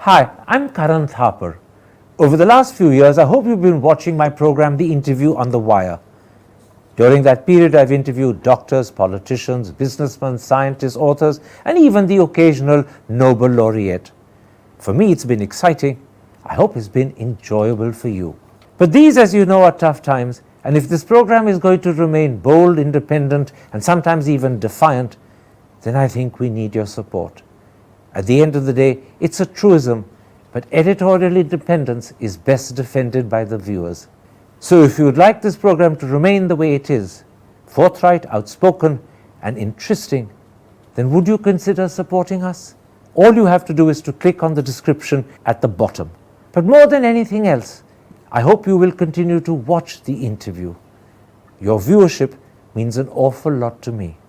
Hi, I'm Karan Thapar. Over the last few years, I hope you've been watching my program, The Interview on the Wire. During that period, I've interviewed doctors, politicians, businessmen, scientists, authors, and even the occasional Nobel laureate. For me, it's been exciting. I hope it's been enjoyable for you. But these, as you know, are tough times, and if this program is going to remain bold, independent, and sometimes even defiant, then I think we need your support. At the end of the day, it's a truism, but editorial independence is best defended by the viewers. So if you would like this program to remain the way it is, forthright, outspoken, and interesting, then would you consider supporting us? All you have to do is to click on the description at the bottom. But more than anything else, I hope you will continue to watch the interview. Your viewership means an awful lot to me.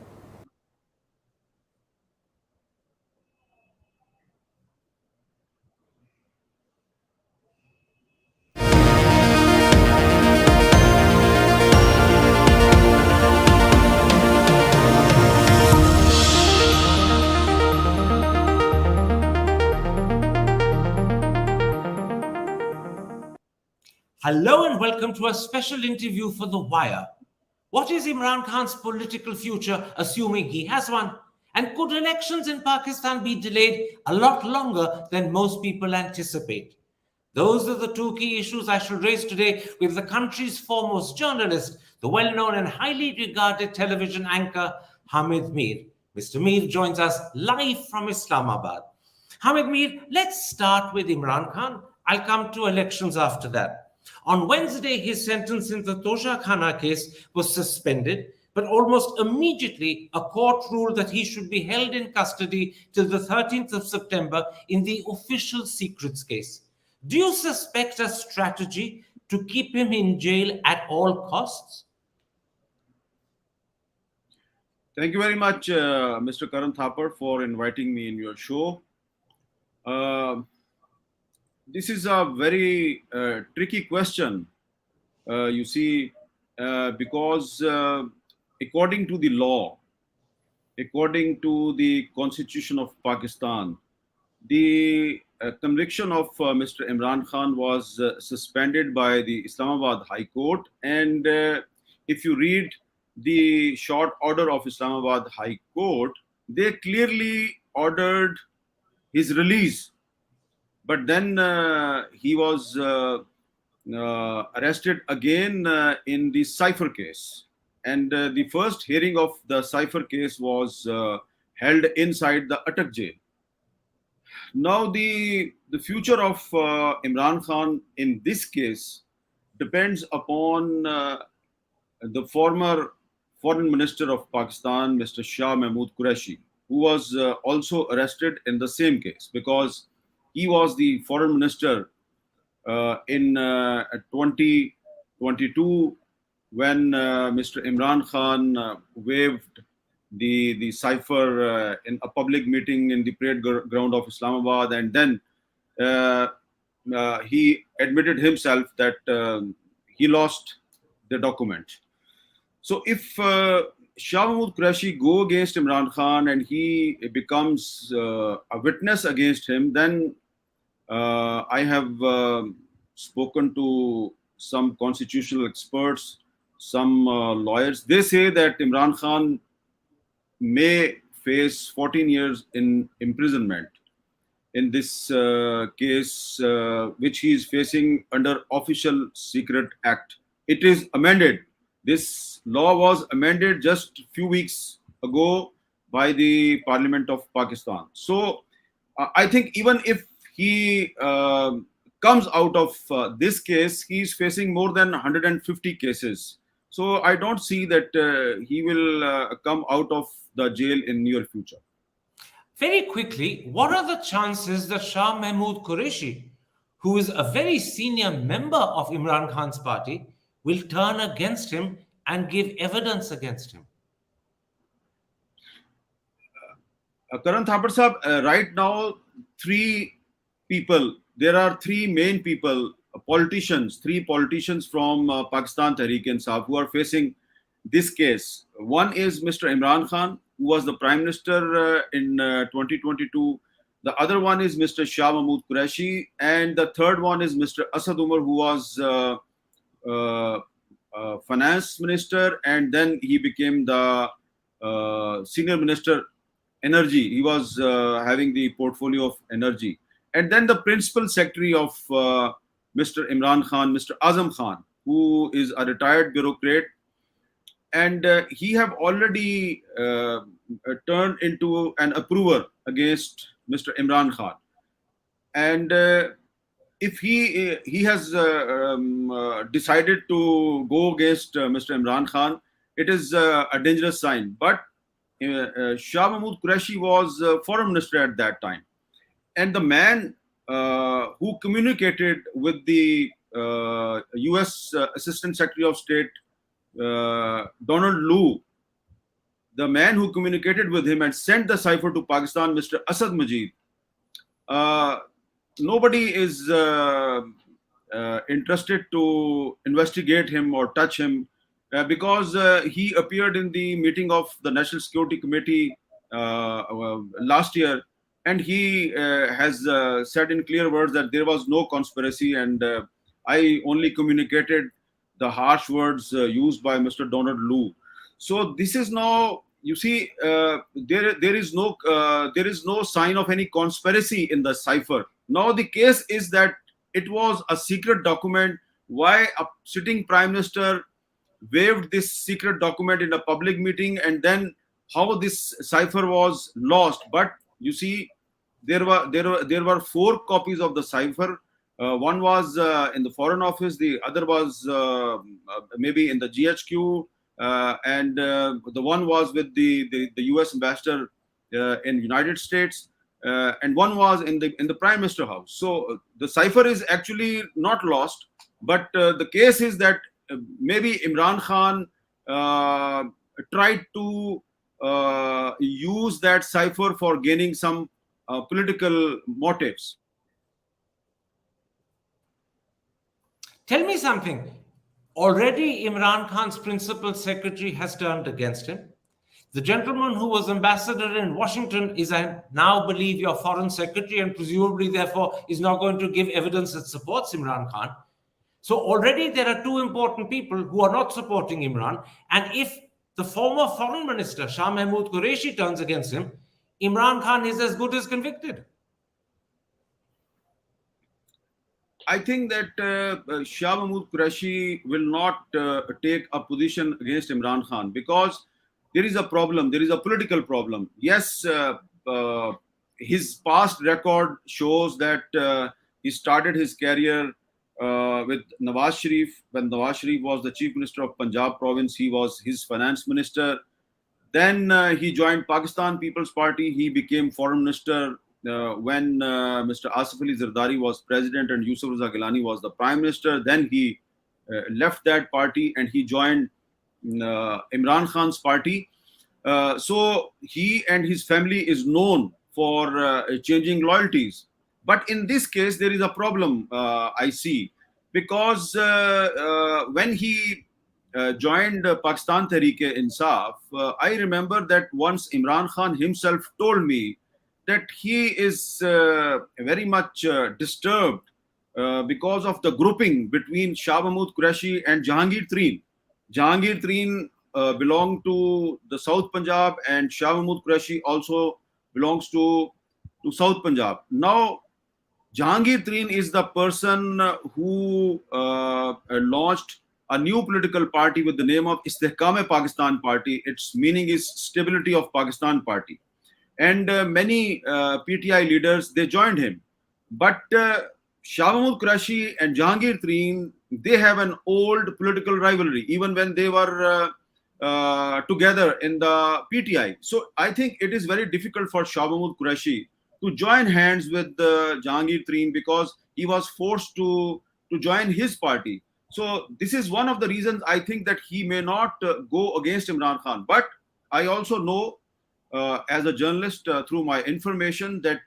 Hello and welcome to a special interview for The Wire. What is Imran Khan's political future, assuming he has one? And could elections in Pakistan be delayed a lot longer than most people anticipate? Those are the two key issues I shall raise today with the country's foremost journalist, the well-known and highly regarded television anchor, Hamid Mir. Mr. Mir joins us live from Islamabad. Hamid Mir, let's start with Imran Khan. I'll come to elections after that. On Wednesday, his sentence in the Tosha Khana case was suspended, but almost immediately a court ruled that he should be held in custody till the 13th of September in the official secrets case. Do you suspect a strategy to keep him in jail at all costs? Thank you very much, Mr. Karan Thapar, for inviting me in your show. This is a very tricky question, because according to the law, according to the Constitution of Pakistan, the conviction of Mr. Imran Khan was suspended by the Islamabad High Court. And if you read the short order of Islamabad High Court, they clearly ordered his release. But then he was arrested again in the cipher case. And the first hearing of the cipher case was held inside the Attak jail. Now, the future of Imran Khan in this case depends upon the former Foreign Minister of Pakistan, Mr. Shah Mahmood Qureshi, who was also arrested in the same case, because he was the foreign minister in 2022 when Mr. Imran Khan waived the cipher in a public meeting in the parade ground of Islamabad, and then he admitted himself that he lost the document. So if Shah Mahmood Qureshi go against Imran Khan and he becomes a witness against him, then I have spoken to some constitutional experts, some lawyers. They say that Imran Khan may face 14 years in imprisonment in this case, which he is facing under Official Secret Act. It is amended. This law was amended just a few weeks ago by the Parliament of Pakistan. So I think even if he comes out of this case, he is facing more than 150 cases. So I don't see that he will come out of the jail in near future. Very quickly, what are the chances that Shah Mahmood Qureshi, who is a very senior member of Imran Khan's party, will turn against him and give evidence against him? Karan Thapar Sahab, right now, there are three main people, three politicians from Pakistan Tehreek-e-Insaf who are facing this case. One is Mr. Imran Khan, who was the Prime Minister in 2022. The other one is Mr. Shah Mahmood Qureshi, and the third one is Mr. Asad Umar, who was finance minister, and then he became the senior minister energy. He was having the portfolio of energy, and then the principal secretary of Mr. Imran Khan, Mr. Azam Khan, who is a retired bureaucrat, and he have already turned into an approver against Mr. Imran Khan. And if he has decided to go against Mr. Imran Khan, it is a dangerous sign. But Shah Mahmood Qureshi was foreign minister at that time, and the man who communicated with the U.S. Assistant Secretary of State Donald Lu, the man who communicated with him and sent the cipher to Pakistan, Mr. Asad Majid. Nobody is interested to investigate him or touch him because he appeared in the meeting of the National Security Committee last year, and he has said in clear words that there was no conspiracy, and I only communicated the harsh words used by Mr. Donald Lu. So this is now, you see, there is no sign of any conspiracy in the cipher. Now the case is that it was a secret document. Why a sitting prime minister waived this secret document in a public meeting, and then how this cipher was lost? But you see, there were 4 copies of the cipher. One was in the Foreign Office, the other was maybe in the GHQ, and the one was with the US ambassador in United States, and one was in the Prime Minister house. So the cipher is actually not lost, but the case is that maybe Imran Khan tried to use that cipher for gaining some political motives. Tell me something. Already Imran Khan's principal secretary has turned against him. The gentleman who was ambassador in Washington is, I now believe, your foreign secretary, and presumably therefore is not going to give evidence that supports Imran Khan. So already there are 2 important people who are not supporting Imran. And if the former foreign minister, Shah Mahmood Qureshi, turns against him, Imran Khan is as good as convicted. I think that Shah Mahmood Qureshi will not take a position against Imran Khan because there is a problem. There is a political problem. Yes, his past record shows that he started his career with Nawaz Sharif. When Nawaz Sharif was the chief minister of Punjab province, he was his finance minister. Then he joined Pakistan People's Party. He became foreign minister when Mr. Asif Ali Zardari was president and Yusuf Raza Gilani was the prime minister. Then he left that party and he joined Imran Khan's party. So he and his family is known for changing loyalties. But in this case, there is a problem, I see, because when he joined Pakistan Tehreek-e-Insaf, I remember that once Imran Khan himself told me that he is very much disturbed because of the grouping between Shah Mahmood Qureshi and Jahangir Tareen. Jahangir Tareen belonged to the South Punjab, and Shah Mahmood Qureshi also belongs to South Punjab. Now, Jahangir Tareen is the person who launched a new political party with the name of Istehkam-e-Pakistan Party. Its meaning is Stability of Pakistan Party. And many PTI leaders, they joined him. But Shah Mahmood Qureshi and Jahangir Tareen, they have an old political rivalry, even when they were together in the PTI. So I think it is very difficult for Shah Mahmood Qureshi to join hands with Jahangir Tareen because he was forced to join his party. So this is one of the reasons I think that he may not go against Imran Khan. But I also know as a journalist through my information that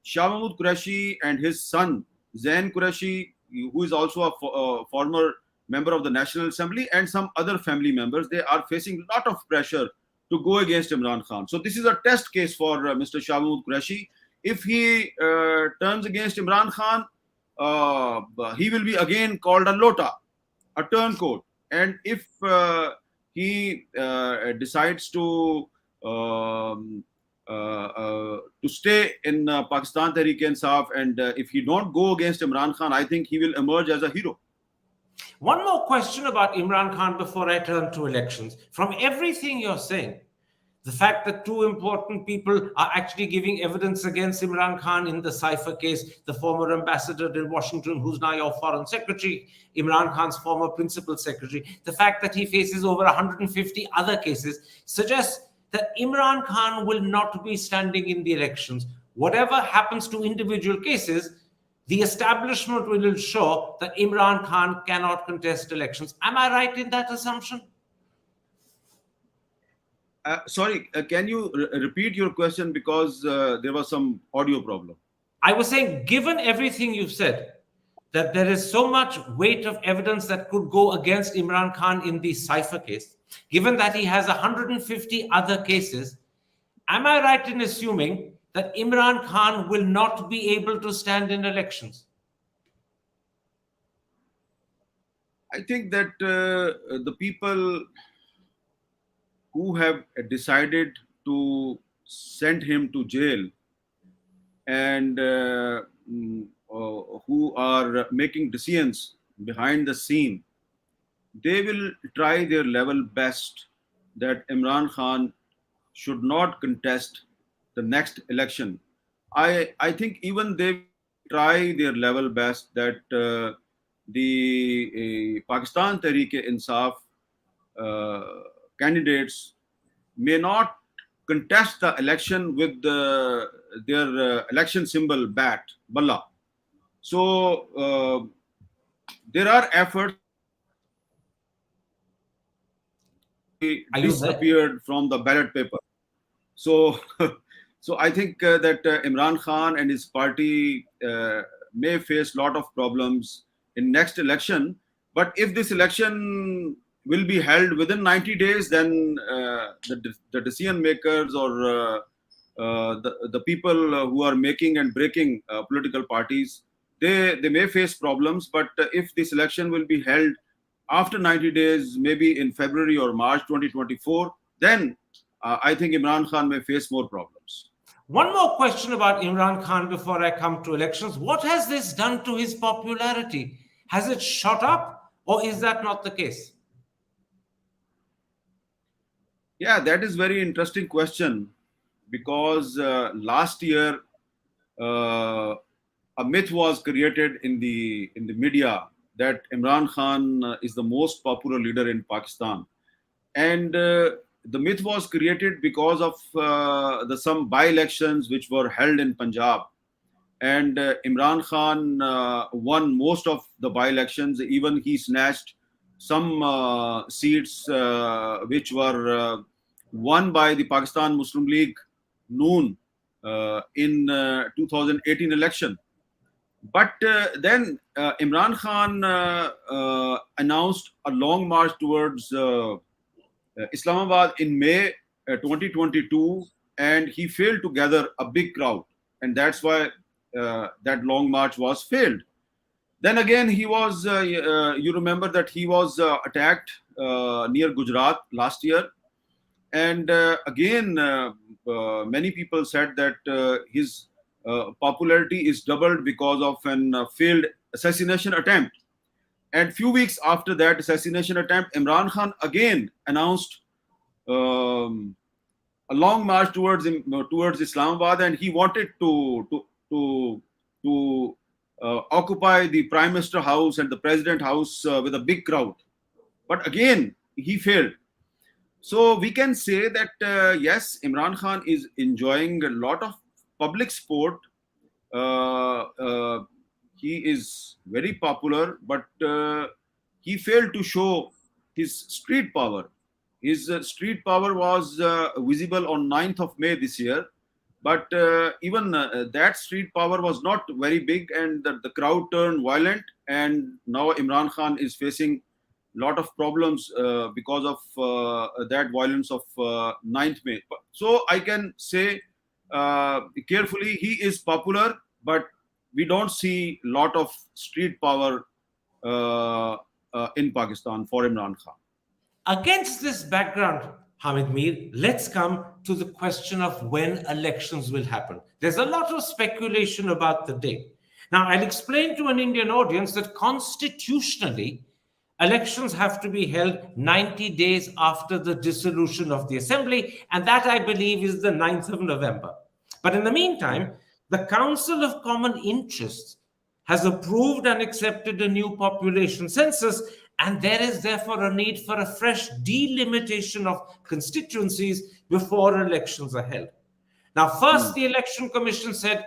Shah Mahmood Qureshi and his son Zain Qureshi, who is also a former member of the National Assembly, and some other family members, they are facing a lot of pressure to go against Imran Khan. So this is a test case for Mr. Shah Mahmood Qureshi. If he turns against Imran Khan, he will be again called a lota, a turncoat. And if he decides um, to stay in Pakistan Tehreek-e-Insaf, and if he don't go against Imran Khan, I think he will emerge as a hero. One more question about Imran Khan before I turn to elections. From everything you're saying, the fact that two important people are actually giving evidence against Imran Khan in the Cypher case, the former ambassador in Washington, who's now your foreign secretary, Imran Khan's former principal secretary, the fact that he faces over 150 other cases suggests that Imran Khan will not be standing in the elections. Whatever happens to individual cases, the establishment will ensure that Imran Khan cannot contest elections. Am I right in that assumption? Sorry, can you repeat your question, because there was some audio problem? I was saying, given everything you've said, that there is so much weight of evidence that could go against Imran Khan in the Cypher case, given that he has 150 other cases, am I right in assuming that Imran Khan will not be able to stand in elections? I think that the people who have decided to send him to jail, and who are making decisions behind the scene, they will try their level best that Imran Khan should not contest the next election. I think even they try their level best that the Pakistan Tehreek-e-Insaf candidates may not contest the election with their election symbol bat, balla. So there are efforts disappeared from the ballot paper. So, so I think that Imran Khan and his party may face a lot of problems in next election. But if this election will be held within 90 days, then the decision makers, or the people who are making and breaking political parties, they may face problems. But if this election will be held after 90 days, maybe in February or March 2024, then I think Imran Khan may face more problems. One more question about Imran Khan before I come to elections. What has this done to his popularity? Has it shot up, or is that not the case? Yeah, that is very interesting question, because last year a myth was created in the media that Imran Khan is the most popular leader in Pakistan, and the myth was created because of some by-elections which were held in Punjab, and Imran Khan won most of the by-elections. Even he snatched some seats which were won by the Pakistan Muslim League Noon in 2018 election. But then Imran Khan announced a long march towards Islamabad in May 2022, and he failed to gather a big crowd, and that's why that long march was failed. Then again, he was, you remember that he was attacked near Gujarat last year. And again, many people said that his popularity is doubled because of an failed assassination attempt. And few weeks after that assassination attempt, Imran Khan again announced a long march towards Islamabad, and he wanted to occupy the Prime Minister House and the President House with a big crowd. But again, he failed. So we can say that yes, Imran Khan is enjoying a lot of public support. He is very popular, but he failed to show his street power. His street power was visible on 9th of May this year, but even that street power was not very big, and the crowd turned violent, and now Imran Khan is facing a lot of problems because of that violence of 9th May. So I can say carefully. He is popular, but we don't see a lot of street power in Pakistan for Imran Khan. Against this background, Hamid Mir, let's come to the question of when elections will happen. There's a lot of speculation about the date. Now, I'll explain to an Indian audience that constitutionally, elections have to be held 90 days after the dissolution of the assembly, and that I believe is the 9th of November. But in the meantime, the Council of Common Interests has approved and accepted a new population census, and there is therefore a need for a fresh delimitation of constituencies before elections are held. Now, first, the Election Commission said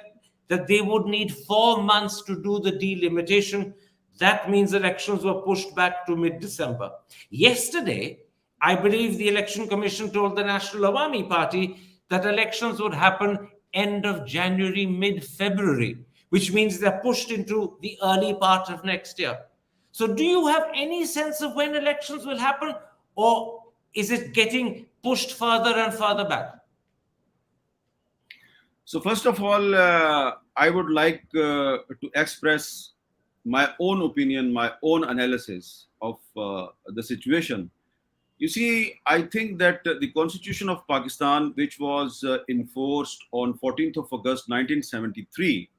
that they would need 4 months to do the delimitation. That means elections were pushed back to mid-December. Yesterday, I believe the Election Commission told the National Awami Party that elections would happen end of January, mid-February, which means they're pushed into the early part of next year. So do you have any sense of when elections will happen, or is it getting pushed further and further back? So first of all, I would like to express my own opinion, my own analysis of the situation. You see, I think that the Constitution of Pakistan, which was enforced on 14th of August 1973,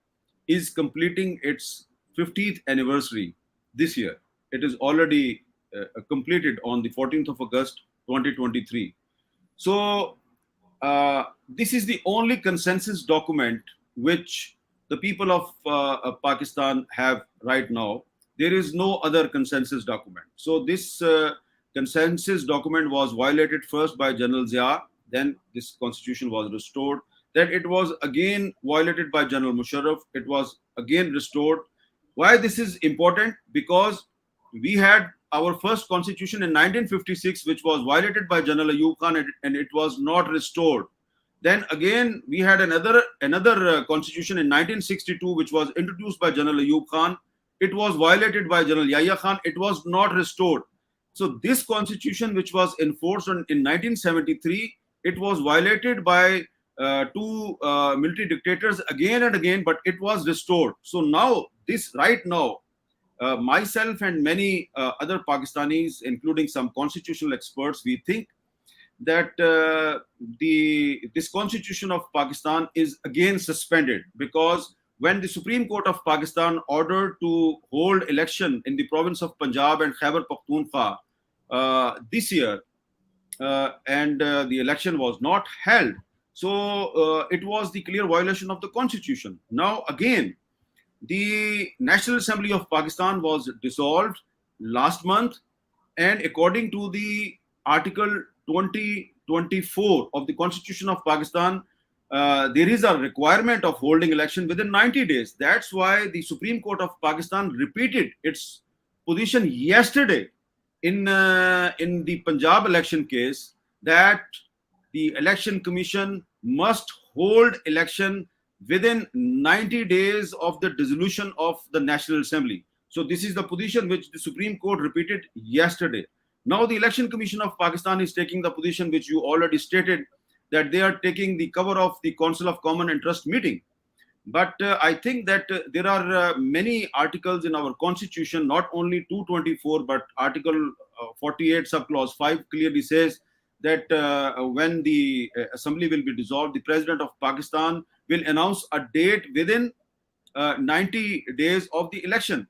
is completing its 50th anniversary this year. It is already completed on the 14th of August 2023. So this is the only consensus document which the people of Pakistan have right now. There is no other consensus document. So this consensus document was violated first by General Zia, then this constitution was restored. Then it was again violated by General Musharraf. It was again restored. Why this is important? Because we had our first constitution in 1956, which was violated by General Ayub Khan, and it was not restored. Then again, we had another constitution in 1962, which was introduced by General Ayub Khan. It was violated by General Yahya Khan. It was not restored. So this constitution, which was enforced in 1973, it was violated by two military dictators again and again, but it was restored. So now, right now, myself and many other Pakistanis, including some constitutional experts, we think that this constitution of Pakistan is again suspended, because when the Supreme Court of Pakistan ordered to hold election in the province of Punjab and Khyber Pakhtunkhwa this year, and the election was not held, so it was the clear violation of the constitution. Now again, the National Assembly of Pakistan was dissolved last month, and according to the Article 2024 of the Constitution of Pakistan, there is a requirement of holding election within 90 days. That's why the Supreme Court of Pakistan repeated its position yesterday in the Punjab election case, that the Election Commission must hold election within 90 days of the dissolution of the National Assembly. So this is the position which the Supreme Court repeated yesterday. Now the Election Commission of Pakistan is taking the position which you already stated, that they are taking the cover of the Council of Common Interest meeting. But I think that there are many articles in our constitution, not only 224, but Article 48, subclause 5 clearly says that when the assembly will be dissolved, the President of Pakistan will announce a date within 90 days of the election.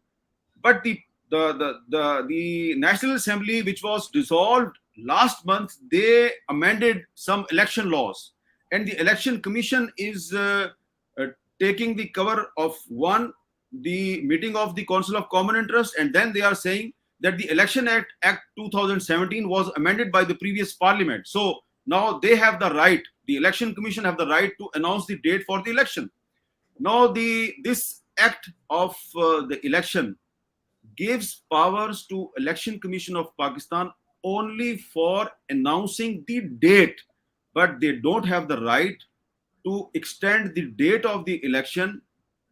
But the National Assembly, which was dissolved last month, they amended some election laws, and the Election Commission is taking the cover of the meeting of the Council of Common Interest, and then they are saying that the Election Act 2017 was amended by the previous parliament. So now they have the right, the Election Commission have the right to announce the date for the election. Now this act of the election gives powers to Election Commission of Pakistan only for announcing the date, but they don't have the right to extend the date of the election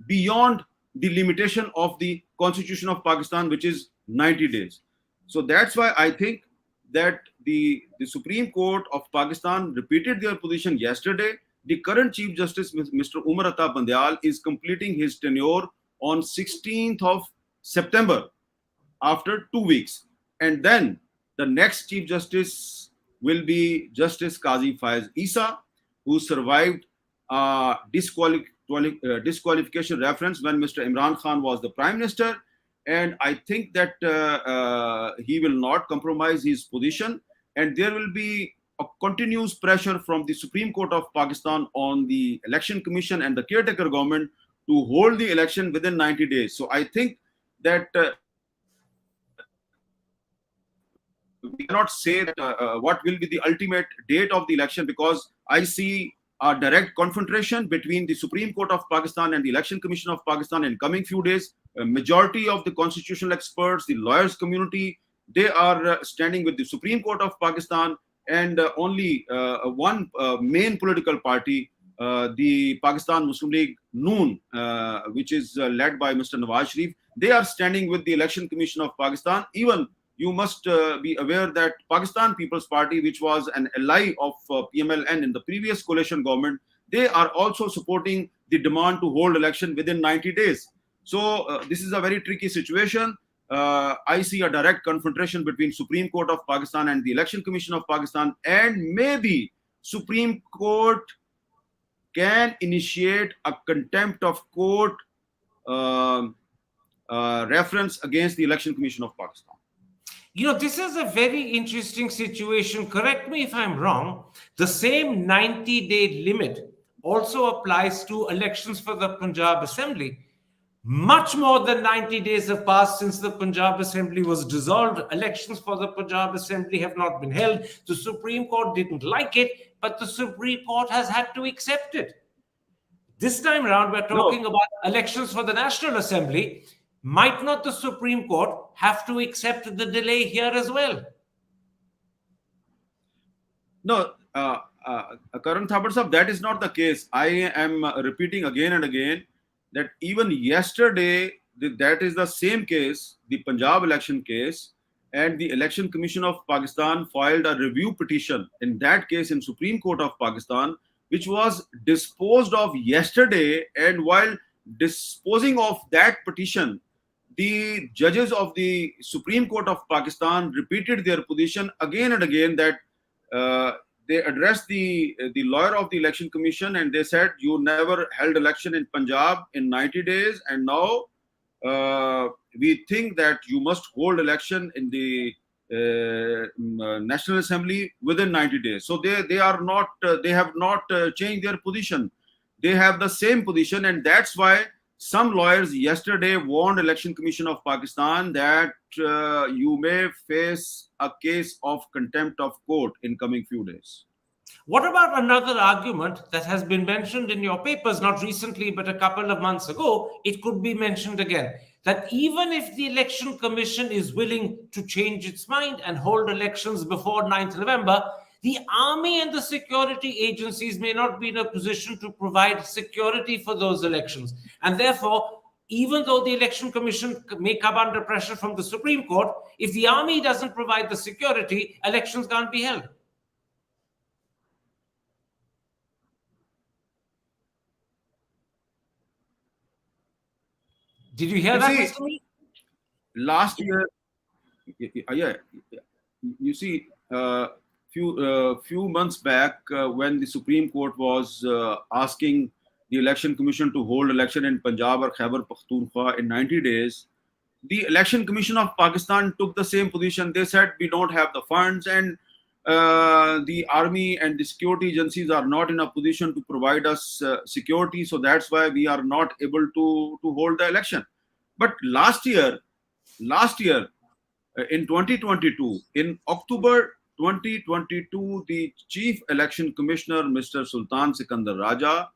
beyond the limitation of the Constitution of Pakistan, which is 90 days. So that's why I think that the Supreme Court of Pakistan repeated their position yesterday, the current Chief Justice, Mr. Umar Atta Bandial, is completing his tenure on 16th of September after 2 weeks. And then the next Chief Justice will be Justice Qazi Faiz Isa, who survived disqualification reference when Mr. Imran Khan was the Prime Minister. And I think that he will not compromise his position. And there will be a continuous pressure from the Supreme Court of Pakistan on the Election Commission and the caretaker government to hold the election within 90 days. So I think that we cannot say that what will be the ultimate date of the election, because I see a direct confrontation between the Supreme Court of Pakistan and the Election Commission of Pakistan in coming few days. A majority of the constitutional experts, the lawyers community, they are standing with the Supreme Court of Pakistan, and only one main political party, the Pakistan Muslim League Noon, which is led by Mr. Nawaz Sharif, they are standing with the Election Commission of Pakistan. Even you must be aware that Pakistan People's Party, which was an ally of PMLN in the previous coalition government, they are also supporting the demand to hold election within 90 days. So this is a very tricky situation. I see a direct confrontation between Supreme Court of Pakistan and the Election Commission of Pakistan, and maybe Supreme Court can initiate a contempt of court reference against the Election Commission of Pakistan. You know, this is a very interesting situation. Correct me if I'm wrong. The same 90-day limit also applies to elections for the Punjab Assembly. Much more than 90 days have passed since the Punjab Assembly was dissolved. Elections for the Punjab Assembly have not been held. The Supreme Court didn't like it, but the Supreme Court has had to accept it. This time around, we're talking about elections for the National Assembly. Might not the Supreme Court have to accept the delay here as well? No, Karan Thakur Sahab, that is not the case. I am repeating again and again that even yesterday, that is the same case, the Punjab election case, and the Election Commission of Pakistan filed a review petition in that case in Supreme Court of Pakistan, which was disposed of yesterday. And while disposing of that petition, the judges of the Supreme Court of Pakistan repeated their position again and again that they addressed the lawyer of the Election Commission, and they said, you never held election in Punjab in 90 days, and now we think that you must hold election in the National Assembly within 90 days. So they have not changed their position. They have the same position, and that's why some lawyers yesterday warned Election Commission of Pakistan that you may face a case of contempt of court in coming few days. What about another argument that has been mentioned in your papers, not recently, but a couple of months ago? It could be mentioned again, that even if the Election Commission is willing to change its mind and hold elections before 9th November, the army and the security agencies may not be in a position to provide security for those elections. And therefore, even though the Election Commission may come under pressure from the Supreme Court, if the army doesn't provide the security, elections can't be held. Did you hear that, Mr. Mee? Last year, you see, few months back, when the Supreme Court was asking the Election Commission to hold election in Punjab or Khyber Pakhtunkhwa in 90 days, the Election Commission of Pakistan took the same position. They said, we don't have the funds, and the army and the security agencies are not in a position to provide us security, so that's why we are not able to hold the election. But last year in 2022, in October 2022, the Chief Election Commissioner, Mr. Sultan Sikandar Raja,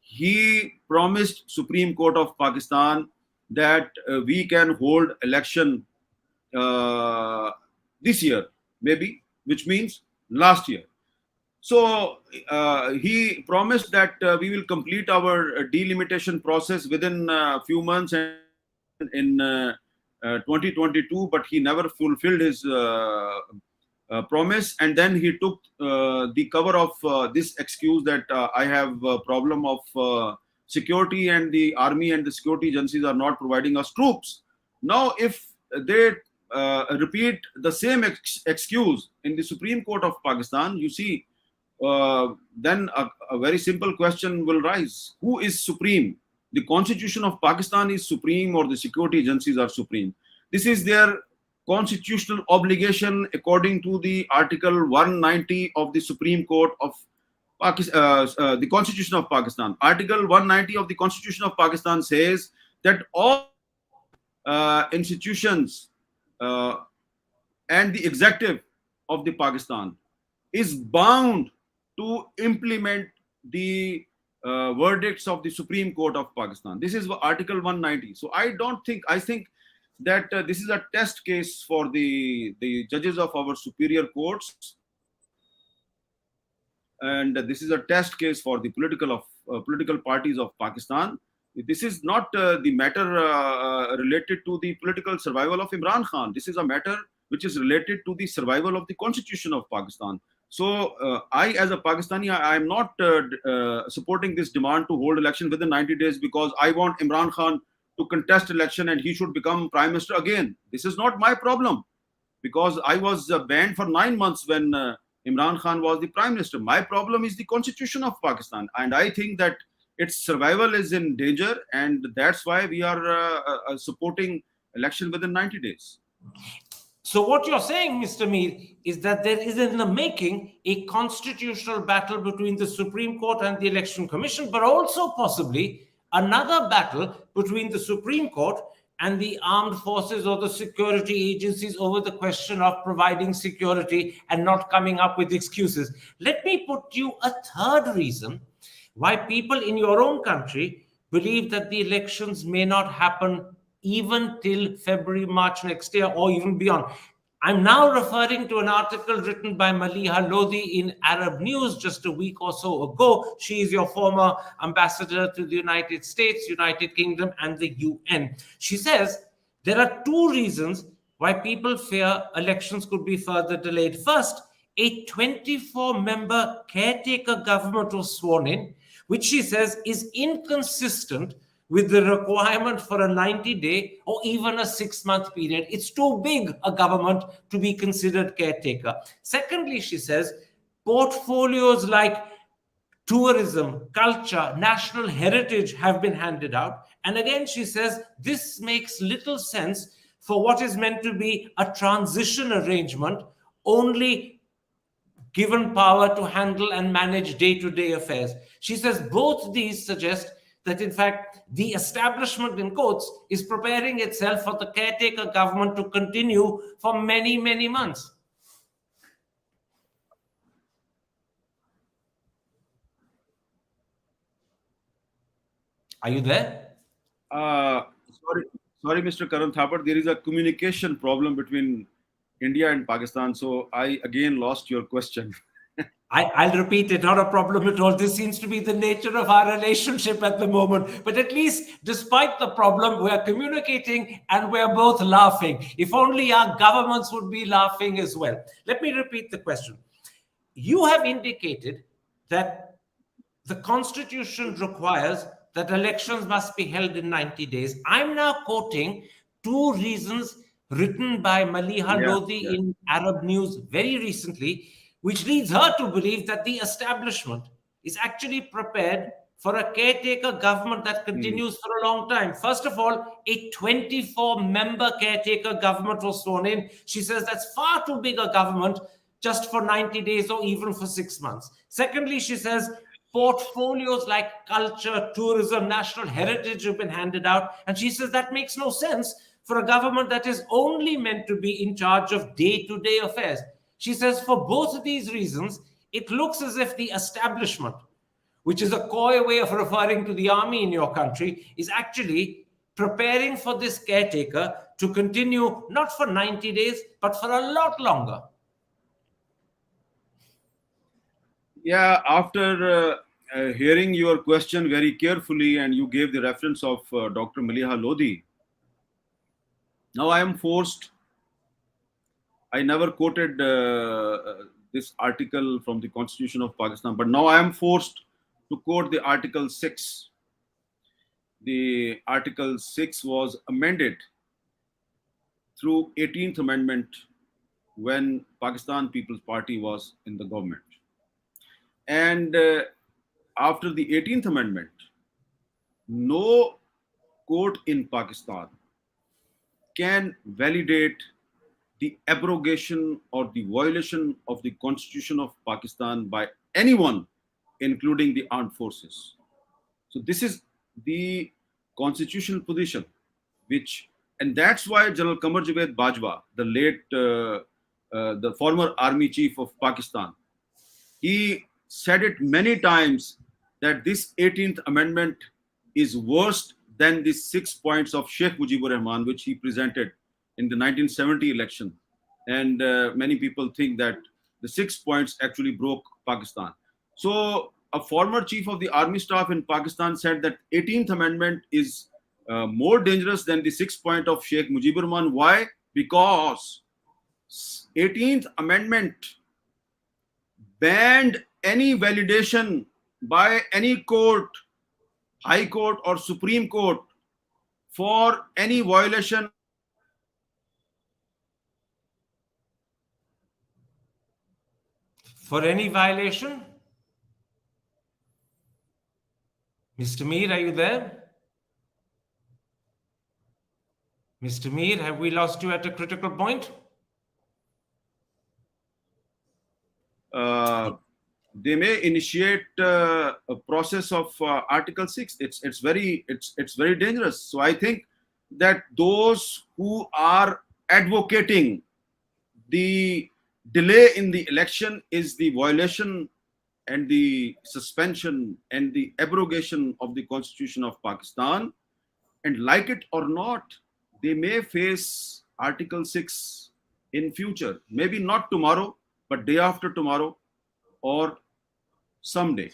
he promised Supreme Court of Pakistan that we can hold election this year, maybe, which means last year. So he promised that we will complete our delimitation process within a few months and in 2022, but he never fulfilled his promise, and then he took the cover of this excuse that I have a problem of security and the army and the security agencies are not providing us troops. Now, if they repeat the same excuse in the Supreme Court of Pakistan, you see, then a very simple question will rise. Who is supreme? The Constitution of Pakistan is supreme, or the security agencies are supreme? This is their constitutional obligation according to the Article 190 of the Supreme Court of Pakistan, the Constitution of Pakistan. Article 190 of the Constitution of Pakistan says that all institutions and the executive of the Pakistan is bound to implement the verdicts of the Supreme Court of Pakistan. This is Article 190. So I think that this is a test case for the judges of our superior courts, and this is a test case for the political parties of Pakistan. This is not the matter related to the political survival of Imran Khan. This is a matter which is related to the survival of the Constitution of Pakistan. So I, as a Pakistani, I am not supporting this demand to hold election within 90 days because I want Imran Khan to contest election and he should become prime minister again. This is not my problem, because I was banned for 9 months when Imran Khan was the prime minister. My problem is the Constitution of Pakistan, and I think that its survival is in danger, and that's why we are supporting election within 90 days. So what you're saying, Mr. Mir, is that there is in the making a constitutional battle between the Supreme Court and the Election Commission, but also possibly another battle between the Supreme Court and the armed forces or the security agencies over the question of providing security and not coming up with excuses. Let me put you a third reason why people in your own country believe that the elections may not happen even till February, March next year, or even beyond. I'm now referring to an article written by Maliha Lodi in Arab News just a week or so ago. She is your former ambassador to the United States, United Kingdom, and the UN. She says there are two reasons why people fear elections could be further delayed. First, a 24-member caretaker government was sworn in, which she says is inconsistent with the requirement for a 90-day or even a 6-month period. It's too big a government to be considered caretaker. Secondly, she says, portfolios like tourism, culture, national heritage have been handed out. And again, she says, this makes little sense for what is meant to be a transition arrangement, only given power to handle and manage day-to-day affairs. She says both these suggest that, in fact, the establishment, in quotes, is preparing itself for the caretaker government to continue for many, many months. Are you there? Sorry, Mr. Karan Thapar. There is a communication problem between India and Pakistan, so I again lost your question. I'll repeat it, not a problem at all. This seems to be the nature of our relationship at the moment. But at least, despite the problem, we're communicating and we're both laughing. If only our governments would be laughing as well. Let me repeat the question. You have indicated that the Constitution requires that elections must be held in 90 days. I'm now quoting two reasons written by Maliha Lodi in Arab News very recently, which leads her to believe that the establishment is actually prepared for a caretaker government that continues for a long time. First of all, a 24-member caretaker government was sworn in. She says that's far too big a government just for 90 days or even for 6 months. Secondly, she says portfolios like culture, tourism, national heritage have been handed out. And she says that makes no sense for a government that is only meant to be in charge of day-to-day affairs. She says for both of these reasons, it looks as if the establishment, which is a coy way of referring to the army in your country, is actually preparing for this caretaker to continue not for 90 days, but for a lot longer. Yeah, after hearing your question very carefully, and you gave the reference of Dr. Maliha Lodi, now I am forced I never quoted this article from the Constitution of Pakistan, but now I am forced to quote the Article 6. The Article 6 was amended through 18th Amendment when Pakistan People's Party was in the government. And after the 18th Amendment, no court in Pakistan can validate the abrogation or the violation of the Constitution of Pakistan by anyone, including the armed forces. So this is the constitutional position, and that's why General Qamar Javed Bajwa, the late, the former army chief of Pakistan, he said it many times that this 18th Amendment is worse than the 6 points of Sheikh Mujibur Rahman, which he presented in the 1970 election. And many people think that the 6 points actually broke Pakistan. So a former chief of the army staff in Pakistan said that 18th Amendment is more dangerous than the 6 point of Sheikh Mujibur Rahman. Why? Because 18th Amendment banned any validation by any court, High Court or Supreme Court, for any violation. For any violation? Mr. Mir, are you there? Mr. Mir, have we lost you at a critical point? They may initiate a process of Article 6. It's very dangerous. So I think that those who are advocating the delay in the election is the violation and the suspension and the abrogation of the Constitution of Pakistan. And like it or not, they may face Article 6 in future. Maybe not tomorrow, but day after tomorrow or someday.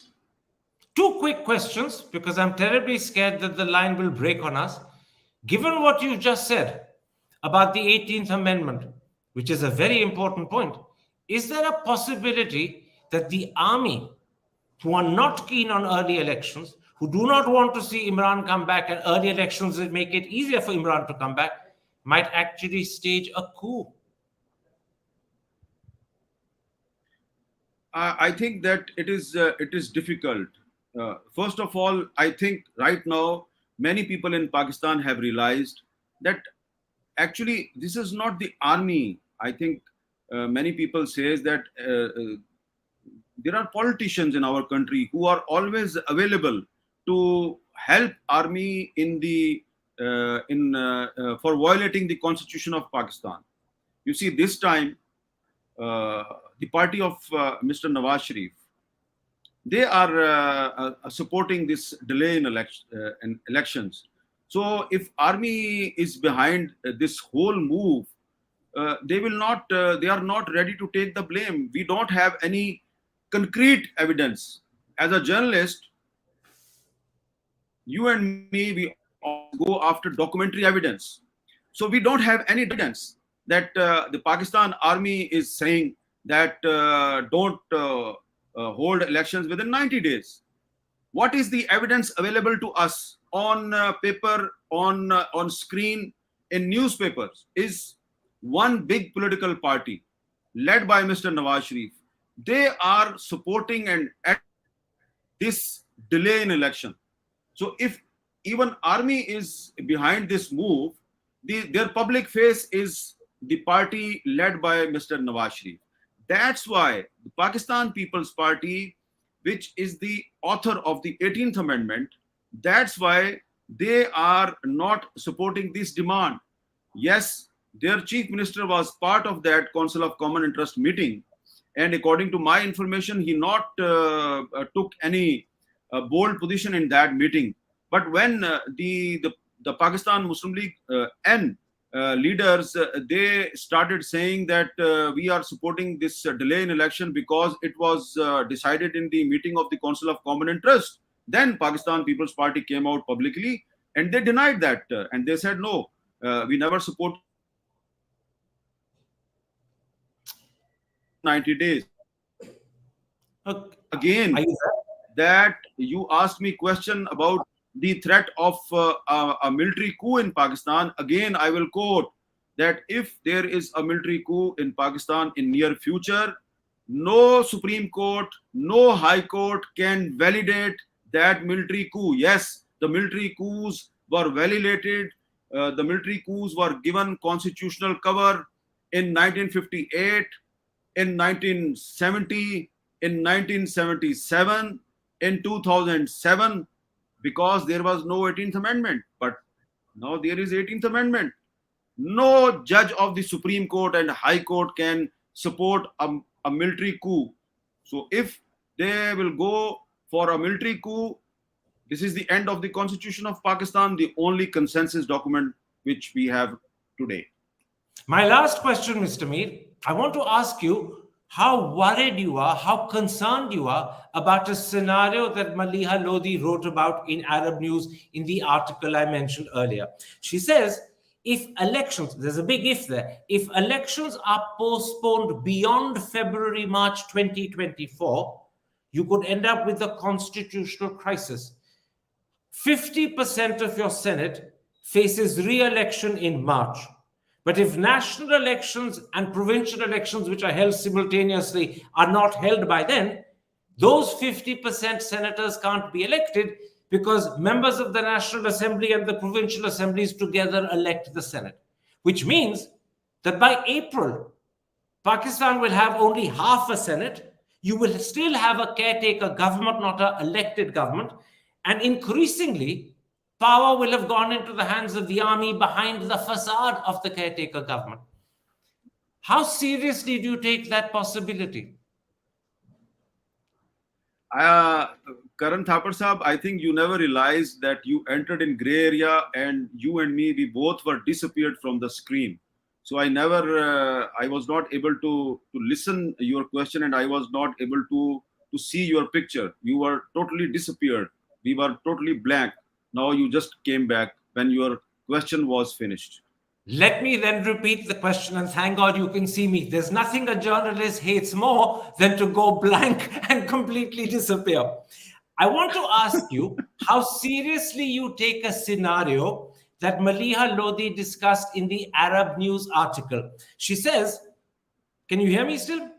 Two quick questions, because I'm terribly scared that the line will break on us. Given what you just said about the 18th Amendment, which is a very important point, is there a possibility that the army, who are not keen on early elections, who do not want to see Imran come back, and early elections will make it easier for Imran to come back, might actually stage a coup? I think that it is difficult. First of all, I think right now many people in Pakistan have realized that actually this is not the army. I think many people say that there are politicians in our country who are always available to help army in the for violating the Constitution of Pakistan. You see, this time the party of Mr. Nawaz Sharif, they are supporting this delay in elections. So if army is behind this whole move, they are not ready to take the blame. We don't have any concrete evidence. As a journalist, you and me, we all go after documentary evidence. So we don't have any evidence that the Pakistan army is saying that don't hold elections within 90 days. What is the evidence available to us on paper, on screen, in newspapers? Is one big political party led by Mr. Nawaz Sharif. They are supporting and this delay in election. So if even army is behind this move, their public face is the party led by Mr. Nawaz Sharif. That's why the Pakistan People's Party, which is the author of the 18th Amendment, that's why they are not supporting this demand. Yes, their chief minister was part of that Council of Common Interest meeting. And according to my information, he not took any bold position in that meeting. But when the Pakistan Muslim League N leaders, they started saying that we are supporting this delay in election because it was decided in the meeting of the Council of Common Interest. Then Pakistan People's Party came out publicly and they denied that. And they said, no, we never support. 90 days. Okay. Again, Are you there? that you asked me question about the threat of a military coup in Pakistan. Again, I will quote that if there is a military coup in Pakistan in near future, no Supreme Court, no High Court can validate that military coup. Yes, the military coups were validated. The military coups were given constitutional cover in 1958, in 1970, in 1977, in 2007, because there was no 18th Amendment. But now there is 18th Amendment. No judge of the Supreme Court and High Court can support a military coup. So if they will go for a military coup, this is the end of the Constitution of Pakistan, the only consensus document which we have today. My last question, Mr. Mir, I want to ask you how worried you are, how concerned you are about a scenario that Maliha Lodi wrote about in Arab News in the article I mentioned earlier. She says, if elections, there's a big if there, if elections are postponed beyond February, March 2024, you could end up with a constitutional crisis. 50% of your Senate faces re-election in March. But if national elections and provincial elections, which are held simultaneously, are not held by then, those 50% senators can't be elected because members of the National Assembly and the provincial assemblies together elect the Senate. Which means that by April, Pakistan will have only half a Senate. You will still have a caretaker government, not an elected government. And increasingly, power will have gone into the hands of the army behind the facade of the caretaker government. How seriously do you take that possibility? Karan Thapar Sahab, I think you never realized that you entered in gray area, and you and me, we both were disappeared from the screen. So I was not able to listen your question, and I was not able to see your picture. You were totally disappeared. We were totally blank. Now you just came back when your question was finished. Let me then repeat the question, and thank God you can see me. There's nothing a journalist hates more than to go blank and completely disappear. I want to ask you how seriously you take a scenario that Maliha Lodi discussed in the Arab News article. She says, can you hear me still?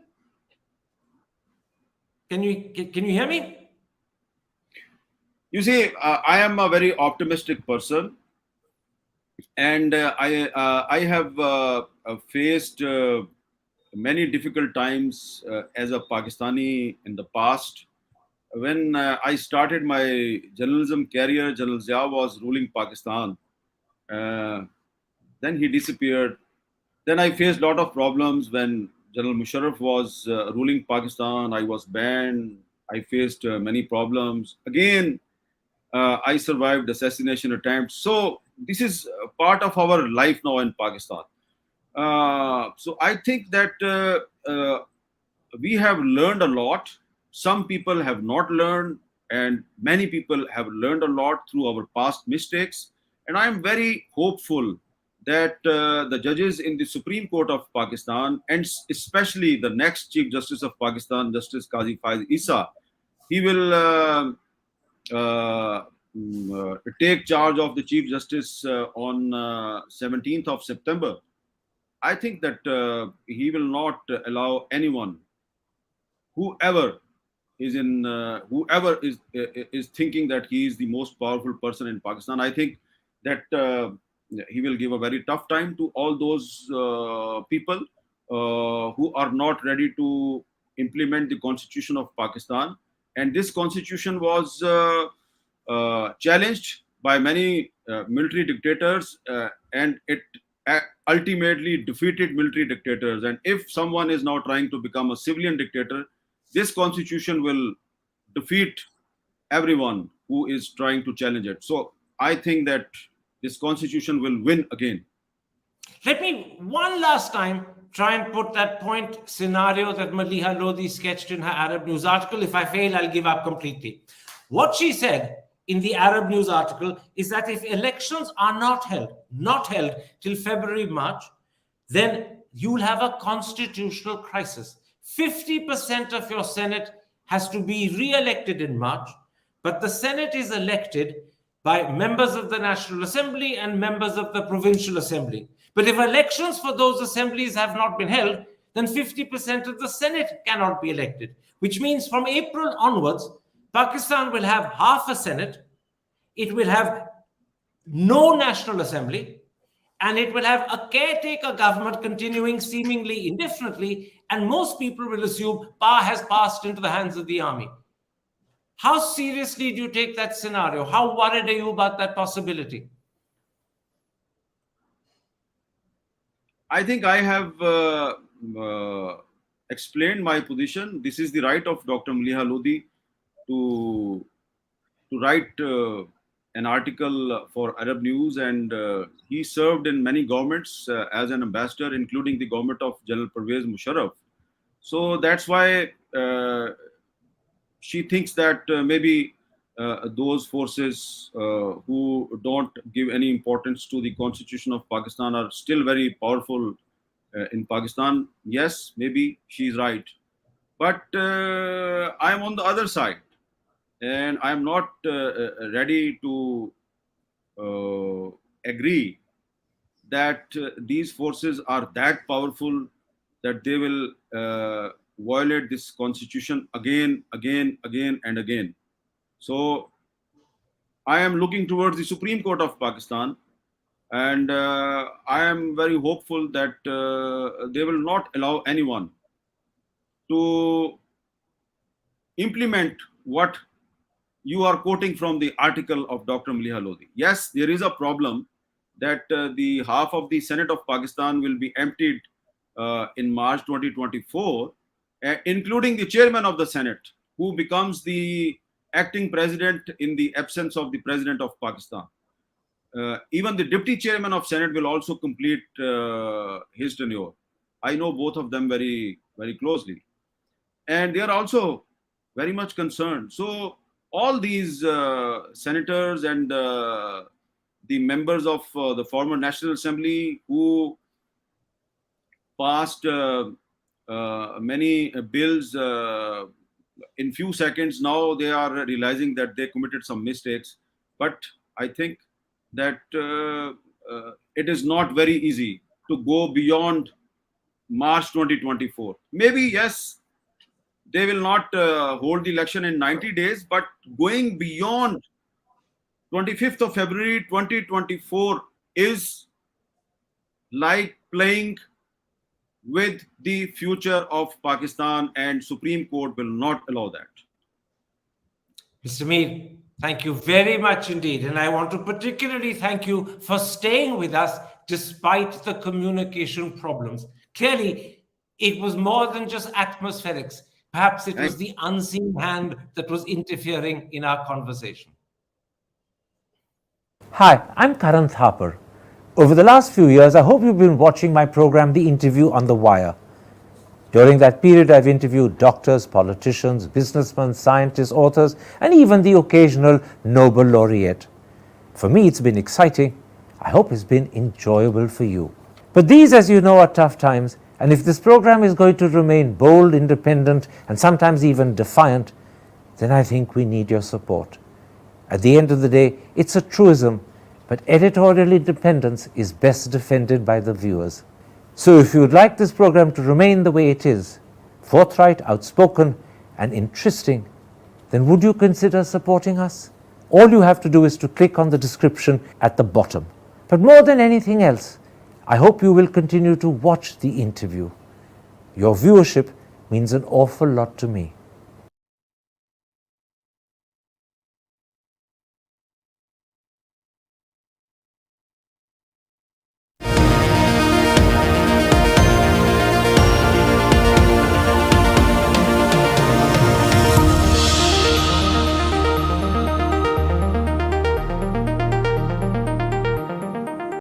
Can you hear me? You see, I am a very optimistic person, and I have faced many difficult times as a Pakistani in the past. When I started my journalism career, General Zia was ruling Pakistan. Then he disappeared. Then I faced a lot of problems when General Musharraf was ruling Pakistan. I was banned. I faced many problems. Again, I survived assassination attempts. So this is part of our life now in Pakistan. So I think that we have learned a lot. Some people have not learned, and many people have learned a lot through our past mistakes. And I am very hopeful that the judges in the Supreme Court of Pakistan, and especially the next Chief Justice of Pakistan, Justice Qazi Faiz Issa, he will take charge of the Chief Justice on 17th of September. I think that he will not allow anyone, whoever is thinking that he is the most powerful person in Pakistan. I think that he will give a very tough time to all those people who are not ready to implement the Constitution of Pakistan. And this Constitution was challenged by many military dictators, and it ultimately defeated military dictators. And if someone is now trying to become a civilian dictator, this Constitution will defeat everyone who is trying to challenge it. So I think that this Constitution will win again. Let me one last time try and put that point scenario that Maliha Lodi sketched in her Arab News article. If I fail, I'll give up completely. What she said in the Arab News article is that if elections are not held till February, March, then you'll have a constitutional crisis. 50% of your Senate has to be re-elected in March, but the Senate is elected by members of the National Assembly and members of the Provincial Assembly. But if elections for those assemblies have not been held, then 50% of the Senate cannot be elected, which means from April onwards, Pakistan will have half a Senate, it will have no National Assembly, and it will have a caretaker government continuing seemingly indefinitely, and most people will assume power has passed into the hands of the army. How seriously do you take that scenario? How worried are you about that possibility? I think I have explained my position. This is the right of Dr. Maliha Lodi to write an article for Arab News, and he served in many governments as an ambassador, including the government of General Pervez Musharraf. So that's why she thinks that maybe those forces who don't give any importance to the Constitution of Pakistan are still very powerful in Pakistan. Yes, maybe she's right. But I'm on the other side, and I'm not ready to agree that these forces are that powerful that they will violate this constitution again, and again. So I am looking towards the Supreme Court of Pakistan, and I am very hopeful that they will not allow anyone to implement what you are quoting from the article of Dr. Maliha Lodi. Yes, there is a problem that the half of the Senate of Pakistan will be emptied in March 2024, including the chairman of the Senate, who becomes the acting president in the absence of the president of Pakistan. Even the deputy chairman of Senate will also complete his tenure. I know both of them very, very closely. And they are also very much concerned. So all these senators and the members of the former National Assembly who passed many bills in few seconds, now they are realizing that they committed some mistakes. But I think that it is not very easy to go beyond March 2024. Maybe, yes, they will not hold the election in 90 days, but going beyond 25th of February 2024 is like playing with the future of Pakistan, and Supreme Court will not allow that. Mr. Mir, thank you very much indeed. And I want to particularly thank you for staying with us despite the communication problems. Clearly, it was more than just atmospherics. Perhaps it was the unseen hand that was interfering in our conversation. Hi, I'm Karan Thapar. Over the last few years, I hope you've been watching my program, The Interview on the Wire. During that period, I've interviewed doctors, politicians, businessmen, scientists, authors, and even the occasional Nobel laureate. For me, it's been exciting. I hope it's been enjoyable for you. But these, as you know, are tough times, and if this program is going to remain bold, independent, and sometimes even defiant, then I think we need your support. At the end of the day, it's a truism, but editorial independence is best defended by the viewers. So if you would like this program to remain the way it is, forthright, outspoken, and interesting, then would you consider supporting us? All you have to do is to click on the description at the bottom. But more than anything else, I hope you will continue to watch The Interview. Your viewership means an awful lot to me.